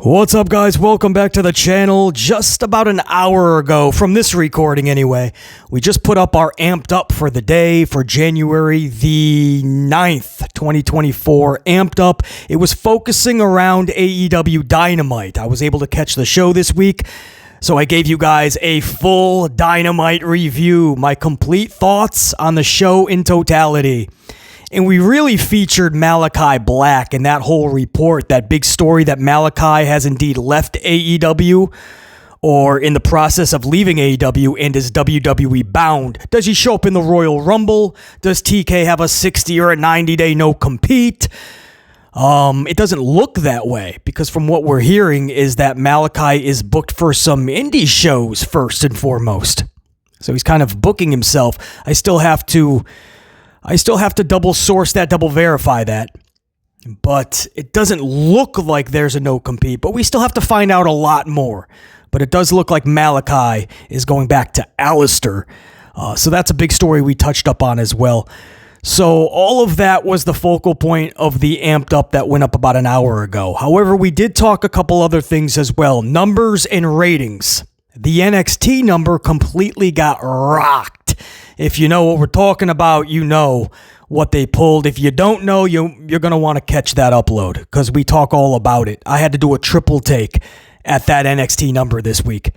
What's up, guys? Welcome back to the channel. Just about an hour ago, from this recording anyway, we just put up our Amped Up for the day for January the 9th, 2024. Amped Up. It was focusing around AEW Dynamite. I was able to catch the show this week, so I gave you guys a full Dynamite review, my complete thoughts on the show in totality. And we really featured Malachi Black in that whole report, that big story that Malachi has indeed left AEW or in the process of leaving AEW and is WWE bound. Does he show up in the Royal Rumble? Does TK have a 60 or a 90-day no-compete? It doesn't look that way, because from what we're hearing is that Malachi is booked for some indie shows first and foremost. So he's kind of booking himself. I still have to double source that, double verify that. But it doesn't look like there's a no-compete, but we still have to find out a lot more. But it does look like Malachi is going back to Alistair. So that's a big story we touched up on as well. So all of that was the focal point of the Amped Up that went up about an hour ago. However, we did talk a couple other things as well. Numbers and ratings. The NXT number completely got rocked. If you know what we're talking about, you know what they pulled. If you don't know, you're going to want to catch that upload, because we talk all about it. I had to do a triple take at that NXT number this week.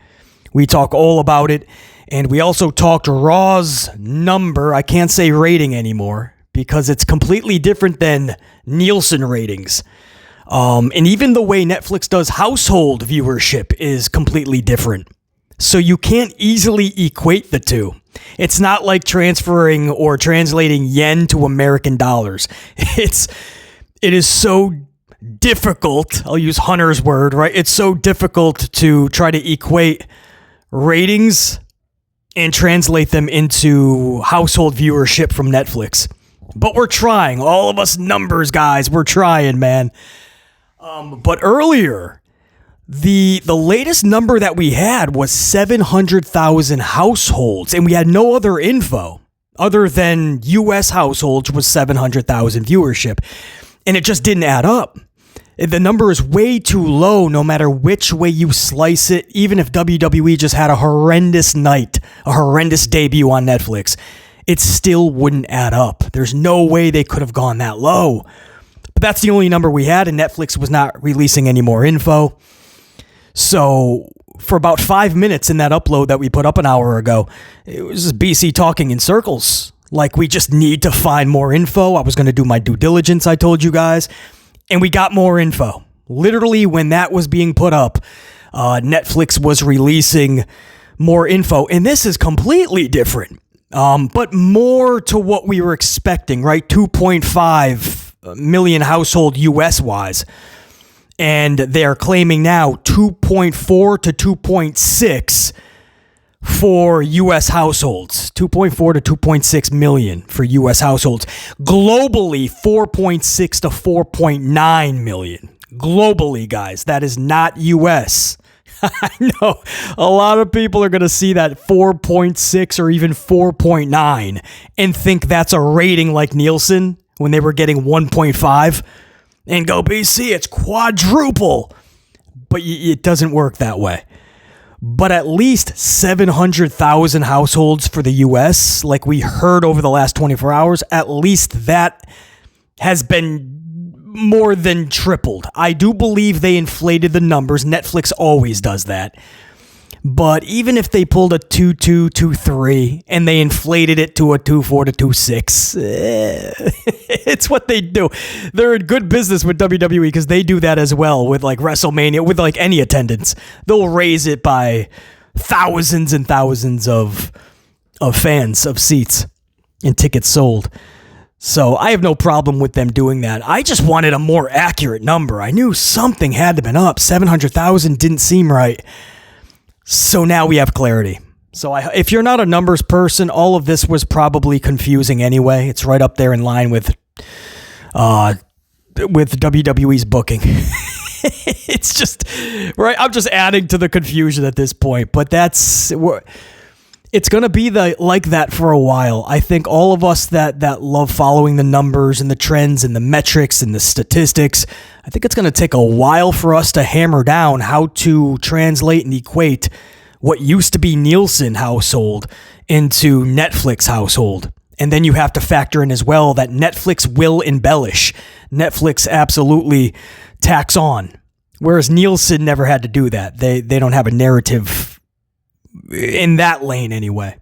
We talk all about it, and we also talked Raw's number. I can't say rating anymore, because it's completely different than Nielsen ratings. And even the way Netflix does household viewership is completely different. So you can't easily equate the two. It's not like transferring or translating yen to American dollars. It is so difficult. I'll use Hunter's word, right? It's so difficult to try to equate ratings and translate them into household viewership from Netflix. But we're trying. All of us numbers guys, we're trying, man. But earlier, the latest number that we had was 700,000 households, and we had no other info other than U.S. households was 700,000 viewership, and it just didn't add up. The number is way too low no matter which way you slice it. Even if WWE just had a horrendous night, a horrendous debut on Netflix, it still wouldn't add up. There's no way they could have gone that low. But that's the only number we had, and Netflix was not releasing any more info. So for about 5 minutes in that upload that we put up an hour ago, it was just BC talking in circles. Like, we just need to find more info. I was going to do my due diligence, I told you guys. And we got more info. Literally, when that was being put up, Netflix was releasing more info. And this is completely different, but more to what we were expecting, right? 2.5 million household US-wise. And they're claiming now 2.4 to 2.6 for U.S. households. 2.4 to 2.6 million for U.S. households. Globally, 4.6 to 4.9 million. Globally, guys, that is not U.S. I know a lot of people are going to see that 4.6 or even 4.9 and think that's a rating like Nielsen when they were getting 1.5. And go, BC, it's quadruple. But it doesn't work that way. But at least 700,000 households for the U.S., like we heard over the last 24 hours, at least that has been more than tripled. I do believe they inflated the numbers. Netflix always does that. But even if they pulled a 2.2, 2.3, and they inflated it to a 2.4 to 2.6, it's what they do. They're in good business with WWE because they do that as well with like WrestleMania, with like any attendance. They'll raise it by thousands and thousands of fans, of seats, and tickets sold. So I have no problem with them doing that. I just wanted a more accurate number. I knew something had to have been up. 700,000 didn't seem right. So now we have clarity. So if you're not a numbers person, all of this was probably confusing anyway. It's right up there in line with WWE's booking. It's just, right? I'm just adding to the confusion at this point. But It's going to be like that for a while. I think all of us that love following the numbers and the trends and the metrics and the statistics, I think it's going to take a while for us to hammer down how to translate and equate what used to be Nielsen household into Netflix household. And then you have to factor in as well that Netflix will embellish. Netflix absolutely tacks on. Whereas Nielsen never had to do that. They don't have a narrative in that lane anyway.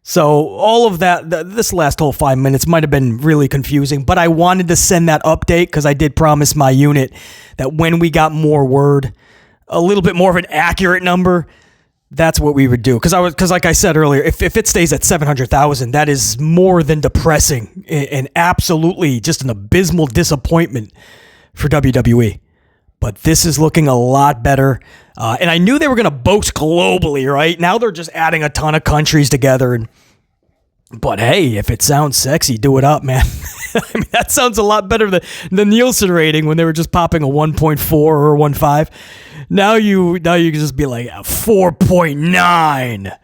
So all of that, this last whole 5 minutes might have been really confusing, but I wanted to send that update because I did promise my unit that when we got more word, a little bit more of an accurate number, that's what we would do. Because like I said earlier, if it stays at 700,000, that is more than depressing and absolutely just an abysmal disappointment for WWE. But this is looking a lot better. And I knew they were going to boast globally, right? Now they're just adding a ton of countries together. But hey, if it sounds sexy, do it up, man. I mean, that sounds a lot better than the Nielsen rating when they were just popping a 1.4 or 1.5. Now you can just be like a 4.9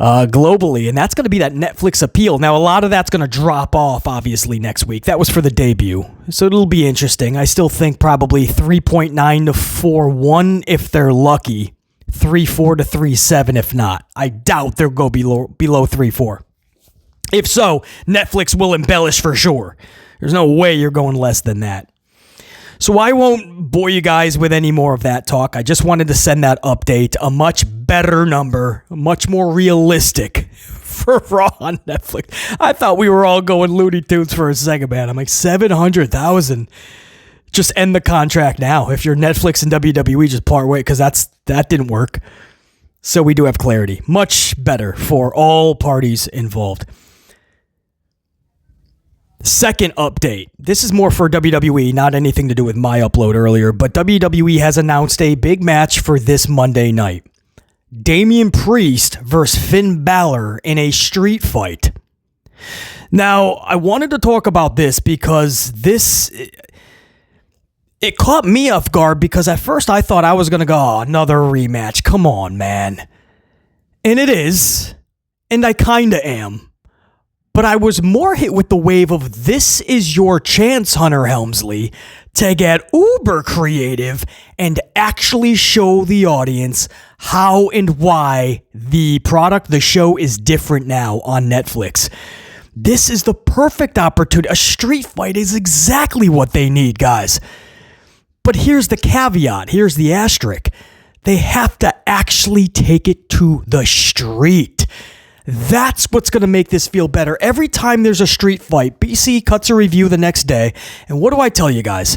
globally, and that's going to be that Netflix appeal. Now, a lot of that's going to drop off, obviously, next week. That was for the debut, so it'll be interesting. I still think probably 3.9 to 4.1 if they're lucky, 3.4 to 3.7 if not. I doubt they'll go below 3.4. If so, Netflix will embellish for sure. There's no way you're going less than that. So I won't bore you guys with any more of that talk. I just wanted to send that update, a much better number, much more realistic for Raw on Netflix. I thought we were all going Looney Tunes for a second, man. I'm like, 700,000. Just end the contract now. If you're Netflix and WWE, just part way, because that didn't work. So we do have clarity. Much better for all parties involved. Second update. This is more for WWE, not anything to do with my upload earlier, but WWE has announced a big match for this Monday night. Damian Priest versus Finn Balor in a street fight. Now, I wanted to talk about this because it caught me off guard because at first I thought I was going to go, oh, another rematch. Come on, man. And it is. And I kind of am. But I was more hit with the wave of this is your chance, Hunter Helmsley, to get uber creative and actually show the audience how and why the show is different now on Netflix. This is the perfect opportunity. A street fight is exactly what they need, guys. But here's the caveat. Here's the asterisk. They have to actually take it to the street. That's what's going to make this feel better. Every time there's a street fight, BC cuts a review the next day. And what do I tell you guys?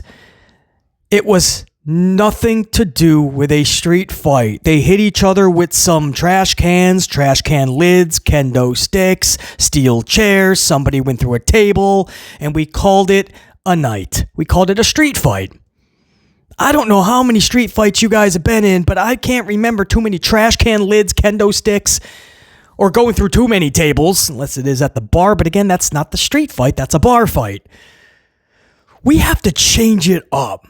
It was nothing to do with a street fight. They hit each other with some trash can lids, kendo sticks, steel chairs. Somebody went through a table, and we called it a night. We called it a street fight. I don't know how many street fights you guys have been in, but I can't remember too many trash can lids, kendo sticks, or going through too many tables, unless it is at the bar. But again, that's not the street fight. That's a bar fight. We have to change it up.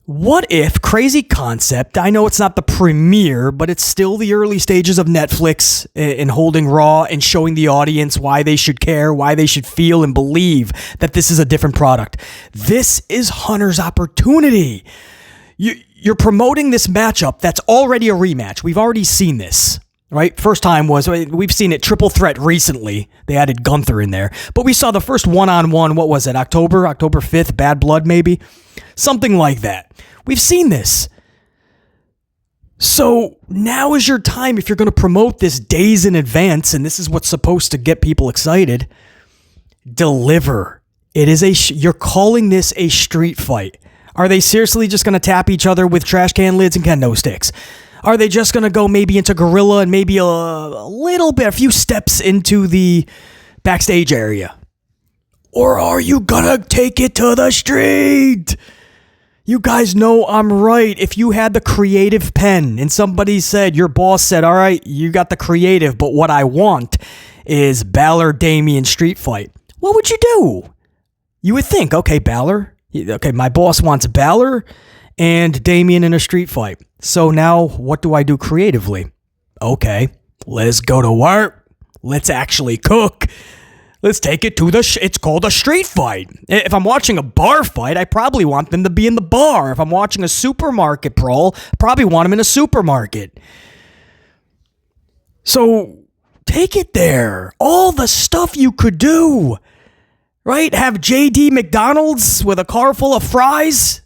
What if, crazy concept, I know it's not the premiere, but it's still the early stages of Netflix in holding Raw and showing the audience why they should care, why they should feel and believe that this is a different product. This is Hunter's opportunity. You're promoting this matchup that's already a rematch. We've already seen this. Right? First time we've seen it triple threat recently. They added Gunther in there. But we saw the first one-on-one, what was it, October 5th, Bad Blood maybe? Something like that. We've seen this. So now is your time if you're going to promote this days in advance, and this is what's supposed to get people excited. Deliver. It is you're calling this a street fight. Are they seriously just going to tap each other with trash can lids and kendo sticks? Are they just going to go maybe into Gorilla and maybe a little bit, a few steps into the backstage area? Or are you going to take it to the street? You guys know I'm right. If you had the creative pen and somebody said, your boss said, all right, you got the creative, but what I want is Balor Damian street fight. What would you do? You would think, okay, Balor. Okay, my boss wants Balor and Damian in a street fight. So now what do I do creatively? Okay, Let's go to work. Let's actually cook. Let's take it to it's called a street fight. If I'm watching a bar fight, I probably want them to be in the bar. If I'm watching a supermarket brawl, I probably want them in a supermarket. So take it there. All the stuff you could do, right? Have JD McDonald's with a car full of fries.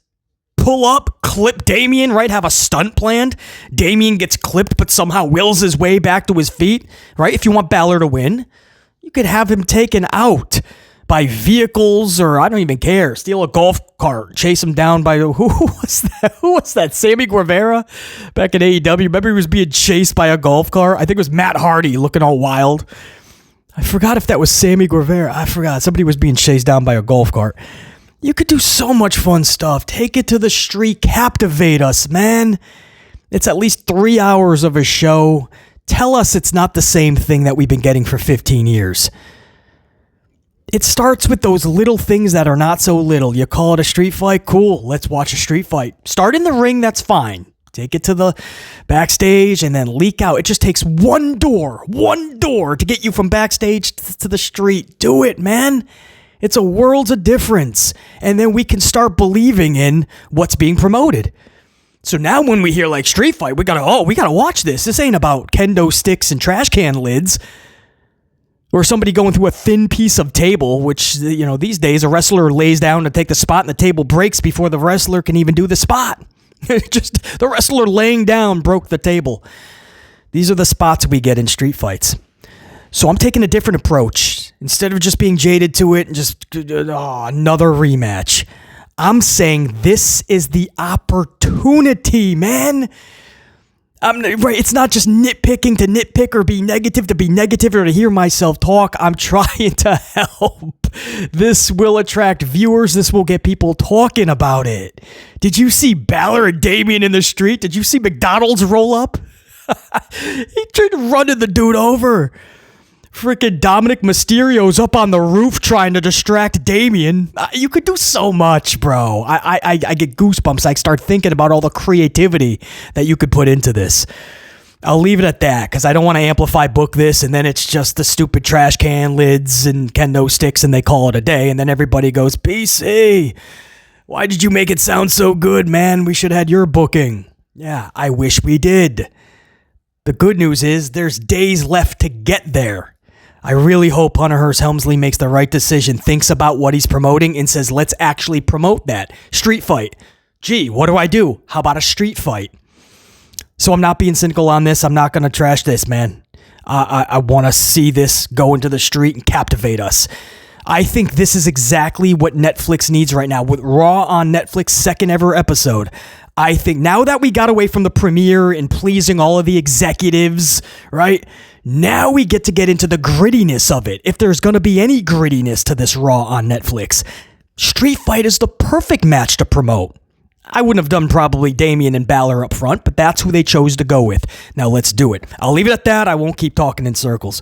Pull up, clip Damien, right? Have a stunt planned. Damien gets clipped, but somehow wills his way back to his feet, right? If you want Balor to win, you could have him taken out by vehicles, or I don't even care. Steal a golf cart, chase him down by who was that? Who was that? Sammy Guevara back in AEW. Remember he was being chased by a golf cart? I think it was Matt Hardy looking all wild. I forgot if that was Sammy Guevara. I forgot. Somebody was being chased down by a golf cart. You could do so much fun stuff. Take it to the street. Captivate us, man. It's at least 3 hours of a show. Tell us it's not the same thing that we've been getting for 15 years. It starts with those little things that are not so little. You call it a street fight? Cool. Let's watch a street fight. Start in the ring. That's fine. Take it to the backstage and then leak out. It just takes one door to get you from backstage to the street. Do it, man. It's a world's of difference. And then we can start believing in what's being promoted. So now when we hear like street fight, we gotta watch this. This ain't about kendo sticks and trash can lids. Or somebody going through a thin piece of table, which, you know, these days a wrestler lays down to take the spot and the table breaks before the wrestler can even do the spot. Just the wrestler laying down broke the table. These are the spots we get in street fights. So I'm taking a different approach. Instead of just being jaded to it and just another rematch, I'm saying this is the opportunity, man. Right, it's not just nitpicking to nitpick or be negative to be negative or to hear myself talk. I'm trying to help. This will attract viewers. This will get people talking about it. Did you see Balor and Damien in the street? Did you see McDonald's roll up? He tried to run the dude over. Freaking Dominic Mysterio's up on the roof trying to distract Damien. You could do so much, bro. I get goosebumps. I start thinking about all the creativity that you could put into this. I'll leave it at that because I don't want to amplify book this and then it's just the stupid trash can lids and kendo sticks and they call it a day and then everybody goes, PC, why did you make it sound so good, man? We should have had your booking. Yeah, I wish we did. The good news is there's days left to get there. I really hope Hunter Hearst Helmsley makes the right decision, thinks about what he's promoting, and says, let's actually promote that. Street fight. Gee, what do I do? How about a street fight? So I'm not being cynical on this. I'm not going to trash this, man. I want to see this go into the street and captivate us. I think this is exactly what Netflix needs right now. With Raw on Netflix, second ever episode, I think now that we got away from the premiere and pleasing all of the executives, right? Now we get into the grittiness of it. If there's going to be any grittiness to this Raw on Netflix, Street Fight is the perfect match to promote. I wouldn't have done probably Damien and Balor up front, but that's who they chose to go with. Now let's do it. I'll leave it at that. I won't keep talking in circles.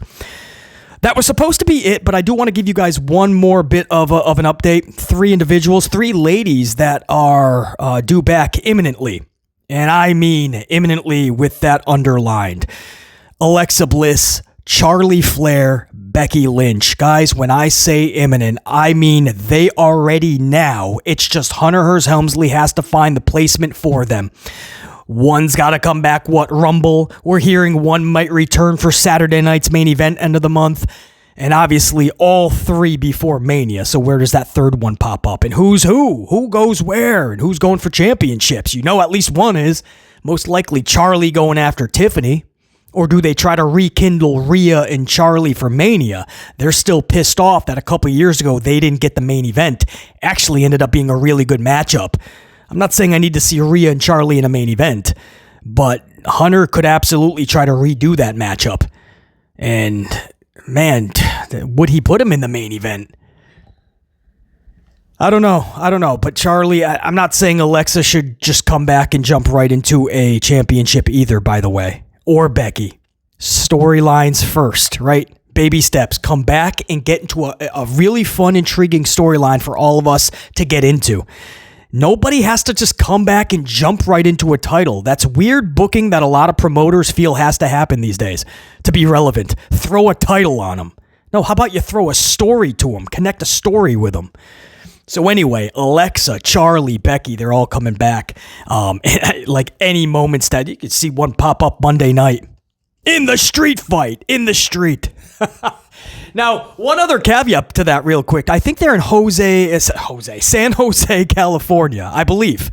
That was supposed to be it, but I do want to give you guys one more bit of an update. 3 individuals, 3 ladies that are due back imminently. And I mean imminently with that underlined. Alexa Bliss, Charlotte Flair, Becky Lynch. Guys, when I say imminent, I mean they are ready now. It's just Hunter Hearst Helmsley has to find the placement for them. One's got to come back, Rumble? We're hearing one might return for Saturday night's main event, end of the month. And obviously all 3 before Mania. So where does that third one pop up? And who's who? Who goes where? And who's going for championships? You know at least one is. Most likely Charlie going after Tiffany. Or do they try to rekindle Rhea and Charlie for Mania? They're still pissed off that a couple years ago they didn't get the main event. Actually ended up being a really good matchup. I'm not saying I need to see Rhea and Charlie in a main event, but Hunter could absolutely try to redo that matchup. And man, would he put him in the main event? I don't know. But Charlie, I'm not saying Alexa should just come back and jump right into a championship either, by the way. Or Becky. Storylines first, right? Baby steps. Come back and get into a really fun, intriguing storyline for all of us to get into. Nobody has to just come back and jump right into a title. That's weird booking that a lot of promoters feel has to happen these days to be relevant. Throw a title on them. No, how about you throw a story to them? Connect a story with them. So anyway, Alexa, Charlie, Becky, they're all coming back. Like any moments that you could see one pop up Monday night. In the street fight. In the street. Now, one other caveat to that real quick. I think they're in San Jose, California, I believe.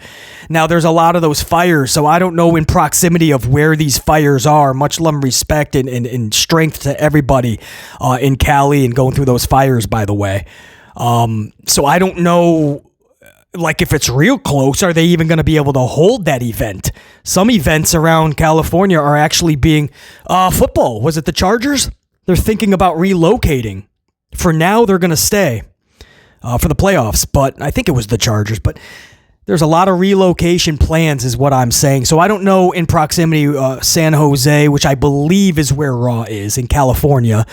Now, there's a lot of those fires, so I don't know in proximity of where these fires are. Much love and respect and strength to everybody in Cali and going through those fires, by the way. So I don't know, like, if it's real close, are they even going to be able to hold that event? Some events around California are actually being football. Was it the Chargers? They're thinking about relocating. For now, they're going to stay for the playoffs, but I think it was the Chargers. But there's a lot of relocation plans is what I'm saying. So I don't know in proximity San Jose, which I believe is where Raw is in California.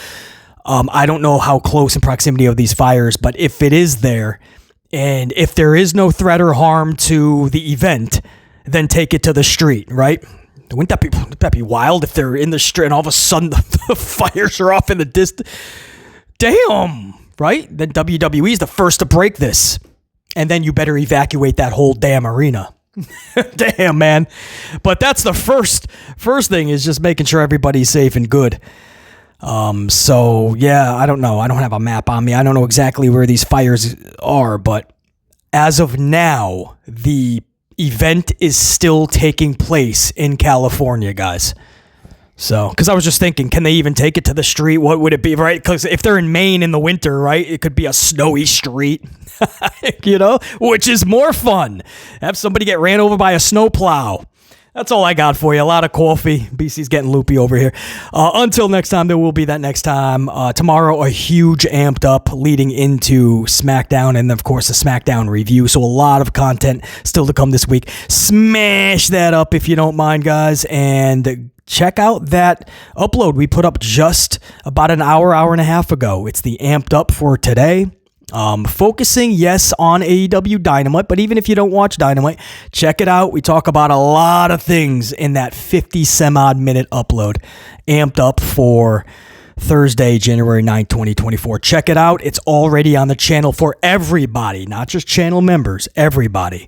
I don't know how close in proximity of these fires, but if it is there, and if there is no threat or harm to the event, then take it to the street, right? Wouldn't that be wild if they're in the street and all of a sudden the fires are off in the distance? Damn, right? Then WWE is the first to break this. And then you better evacuate that whole damn arena. Damn, man. But that's the first thing is just making sure everybody's safe and good. So yeah, I don't know. I don't have a map on me. I don't know exactly where these fires are, but as of now, the event is still taking place in California, guys. So, because I was just thinking, can they even take it to the street? What would it be, right? Because if they're in Maine in the winter, right, it could be a snowy street, you know, which is more fun. Have somebody get ran over by a snowplow. That's all I got for you. A lot of coffee. BC's getting loopy over here. Until next time, there will be that next time. Tomorrow, a huge amped up leading into SmackDown and, of course, a SmackDown review. So a lot of content still to come this week. Smash that up if you don't mind, guys. And check out that upload we put up just about an hour and a half ago. It's the amped up for today. Focusing, yes, on AEW Dynamite, but even if you don't watch Dynamite, check it out. We talk about a lot of things in that 50-some-odd minute upload, amped up for Thursday, January 9th, 2024. Check it out. It's already on the channel for everybody, not just channel members, everybody.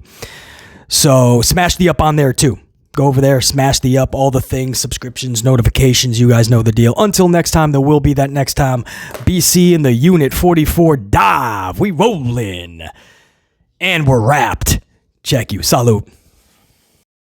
So smash the up on there too. Go over there, smash the up, all the things, subscriptions, notifications. You guys know the deal. Until next time, there will be that next time. BC in the Unit 44 dive. We rollin'. And we're wrapped. Check you. Salute.